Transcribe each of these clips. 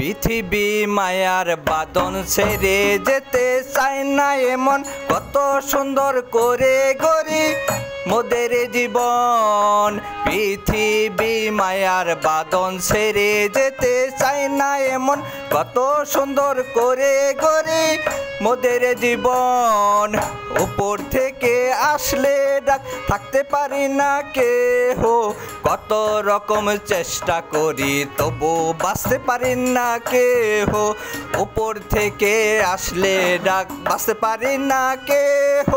পৃথিবী মায়ার বাঁধন ছেড়ে যেতে চায় না এমন কত সুন্দর করে গড়ি মোদের জীবন। পৃথিবী মায়ার বাঁধন ছেড়ে যেতে চায় না এমন কত সুন্দর করে গড়ি মোদের জীবন। উপর থেকে আসলে ডাক থাকতে পারি না কেহ, কত রকম চেষ্টা করি তবু বাঁচতে পারি না কেহ। উপর থেকে আসলে ডাক বাঁচতে পারি না কেহ,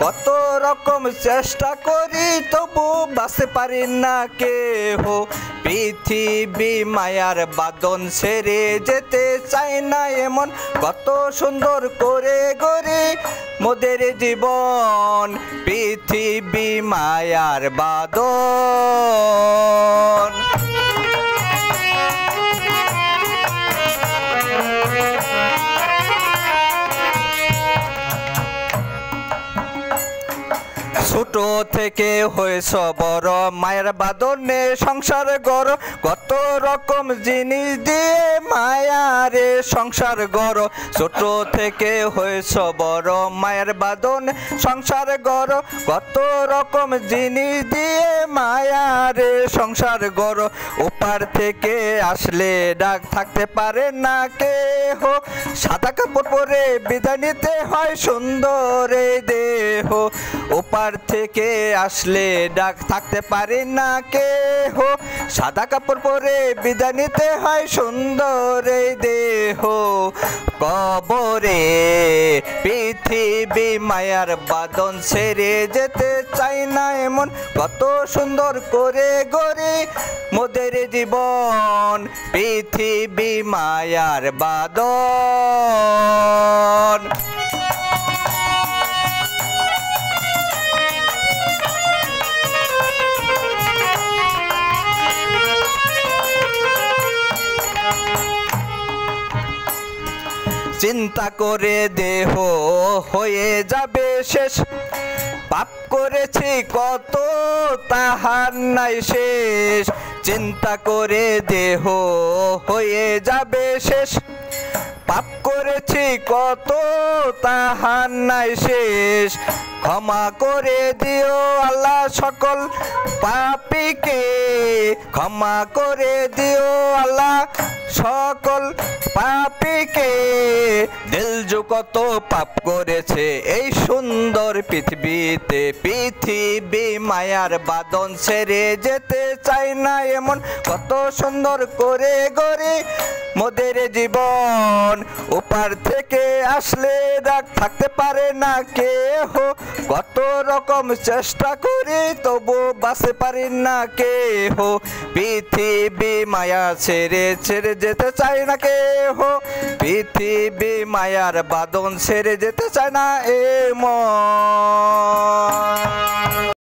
কত রকম চেষ্টা করি তবু বাঁচতে পারি না কেহ। পৃথিবী মায়ার বাঁধন ছেড়ে যেতে চাই না এমন কত সুন্দর করে গড়ি মোদের জীবন। পৃথিবী মায়ার বাঁধন। ছোট থেকে হয়েছ বড় মায়ের বাঁধনে সংসার গড়, কত রকম জিনিস দিয়ে মায়ারে সংসার গড়। ছোট থেকে হয়েছ বড় মায়ের বাঁধনে সংসার গড়, কত রকম জিনিস দিয়ে মায়ারে সংসার গড়। ওপার থেকে আসলে ডাক থাকতে পারে না কেহ, সাদা কাপড় পরে বিদায় নিতে হয় সুন্দর এই দেহ। ওপার থেকে আসলে ডাক থাকতে পারে না কেহ, সাদা কাপড় পরে বিদায় নিতে হয় সুন্দর এই দেহ। কবরে পৃথিবী মায়ার বাঁধন ছেড়ে যেতে চাই না এমন কত সুন্দর করে গড়ি মোদের জীবন। পৃথিবী মায়ার বাঁধন। চিন্তা করে দেহ হয়ে যাবে শেষ, পাপ করেছি কত তাহার নাই শেষ। চিন্তা করে দেহ হয়ে যাবে শেষ, পাপ করেছি কত তাহার নাই শেষ। ক্ষমা করে দিও আল্লাহ সকল পাপীকে, ক্ষমা করে দিও আল্লাহ সকল পাপীকে। দিলজু কত পাপ করেছে এই সুন্দর পৃথিবীতে। পৃথিবী মায়ার বাঁধন ছেড়ে যেতে চাই না এমন কত সুন্দর করে গড়ি মোদের জীবন। ওপার থেকে আসলে ডাক থাকতে পারে না কেহ, কত রকম চেষ্টা করি তবু বাঁচতে পারি না কেহ। পৃথিবী মায়া ছেড়ে ছেড়ে যেতে চাই না কেহ, পৃথিবী মায়ার বাঁধন ছেড়ে যেতে চায় না এমন।